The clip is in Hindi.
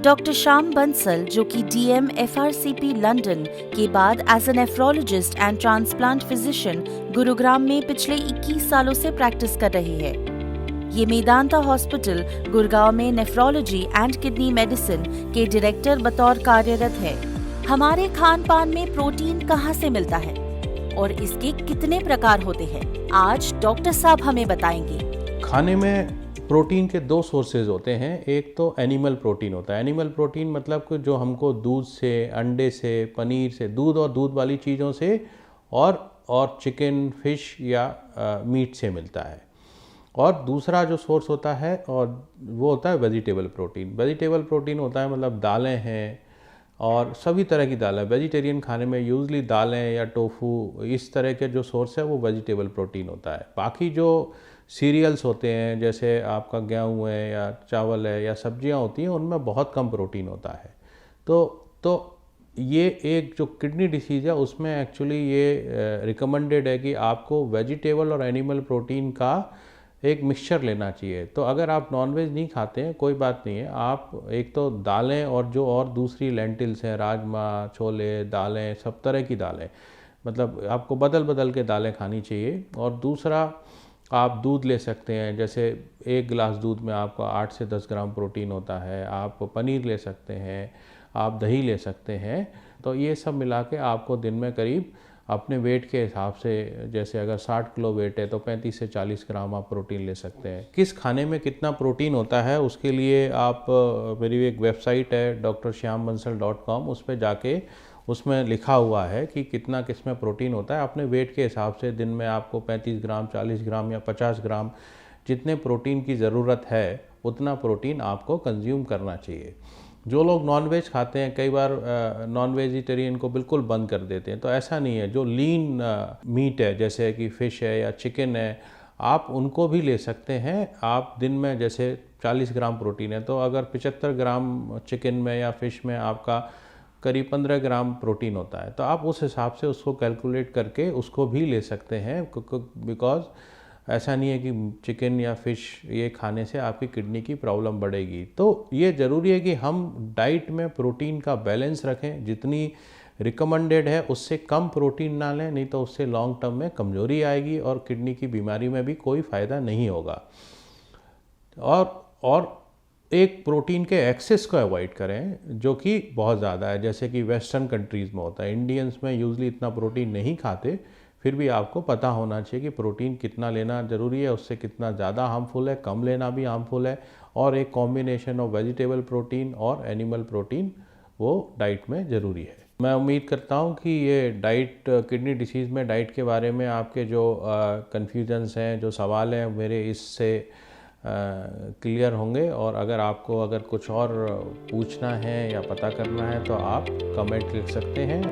डॉक्टर श्याम बंसल, जो कि डीएम एफआरसीपी लंदन के बाद as a nephrologist and transplant physician Gurugram में पिछले 21 सालों से प्रैक्टिस कर रही है। ये मेदांता हॉस्पिटल गुड़गांव में नेफ्रोलॉजी एंड किडनी मेडिसिन के डायरेक्टर बतौर कार्यरत है। हमारे खान पान में प्रोटीन कहाँ से मिलता है और इसके कितने प्रकार होते हैं, आज डॉक्टर साहब हमें बताएंगे। खाने में प्रोटीन के दो सोर्सेज होते हैं। एक तो एनिमल प्रोटीन होता है। एनिमल प्रोटीन मतलब कि जो हमको दूध से, अंडे से, पनीर से, दूध और दूध वाली चीज़ों से और चिकन, फिश या मीट से मिलता है। और दूसरा जो सोर्स होता है और वो होता है वेजिटेबल प्रोटीन। वेजिटेबल प्रोटीन होता है मतलब दालें हैं और सभी तरह की दालें। वेजिटेरियन खाने में यूजली दालें या टोफू, इस तरह के जो सोर्स है वो वेजिटेबल प्रोटीन होता है। बाकी जो सीरियल्स होते हैं जैसे आपका गेहूँ है या चावल है या सब्जियां होती हैं, उनमें बहुत कम प्रोटीन होता है। तो ये एक जो किडनी डिसीज़ है उसमें एक्चुअली ये रिकमेंडेड है कि आपको वेजिटेबल और एनिमल प्रोटीन का एक मिक्सचर लेना चाहिए। तो अगर आप नॉनवेज नहीं खाते हैं कोई बात नहीं है, आप एक तो दालें और दूसरी लेंटिल्स हैं, राजमा, छोले, दालें, सब तरह की दालें, मतलब आपको बदल बदल के दालें खानी चाहिए। और दूसरा आप दूध ले सकते हैं, जैसे एक गिलास दूध में आपका 8 से 10 ग्राम प्रोटीन होता है। आप पनीर ले सकते हैं, आप दही ले सकते हैं। तो ये सब मिला के आपको दिन में करीब अपने वेट के हिसाब से, जैसे अगर 60 किलो वेट है तो 35 से 40 ग्राम आप प्रोटीन ले सकते हैं। किस खाने में कितना प्रोटीन होता है उसके लिए आप मेरी एक वेबसाइट है drshyambansal.com, उस पर जाके उसमें लिखा हुआ है कि कितना किस में प्रोटीन होता है। अपने वेट के हिसाब से दिन में आपको 35 ग्राम, 40 ग्राम या 50 ग्राम जितने प्रोटीन की ज़रूरत है उतना प्रोटीन आपको कंज्यूम करना चाहिए। जो लोग नॉनवेज खाते हैं कई बार नॉन वेजिटेरियन को बिल्कुल बंद कर देते हैं, तो ऐसा नहीं है। जो लीन मीट है जैसे कि फ़िश है या चिकन है, आप उनको भी ले सकते हैं। आप दिन में जैसे 40 ग्राम प्रोटीन है तो अगर 75 ग्राम चिकन में या फ़िश में आपका करीब 15 ग्राम प्रोटीन होता है, तो आप उस हिसाब से उसको कैलकुलेट करके उसको भी ले सकते हैं। बिकॉज ऐसा नहीं है कि चिकन या फ़िश ये खाने से आपकी किडनी की प्रॉब्लम बढ़ेगी। तो ये ज़रूरी है कि हम डाइट में प्रोटीन का बैलेंस रखें। जितनी रिकमेंडेड है उससे कम प्रोटीन ना लें, नहीं तो उससे लॉन्ग टर्म में कमज़ोरी आएगी और किडनी की बीमारी में भी कोई फ़ायदा नहीं होगा। और एक प्रोटीन के एक्सेस को अवॉइड करें जो कि बहुत ज़्यादा है, जैसे कि वेस्टर्न कंट्रीज़ में होता है। इंडियंस में यूजली इतना प्रोटीन नहीं खाते, फिर भी आपको पता होना चाहिए कि प्रोटीन कितना लेना ज़रूरी है, उससे कितना ज़्यादा हार्मफुल है, कम लेना भी हार्मफुल है। और एक कॉम्बिनेशन ऑफ वेजिटेबल प्रोटीन और एनिमल प्रोटीन वो डाइट में ज़रूरी है। मैं उम्मीद करता हूँ कि ये डाइट, किडनी डिसीज़ में डाइट के बारे में आपके जो कन्फ्यूजन्स हैं, जो सवाल हैं, मेरे इससे क्लियर होंगे। और अगर कुछ और पूछना है या पता करना है तो आप कमेंट लिख सकते हैं।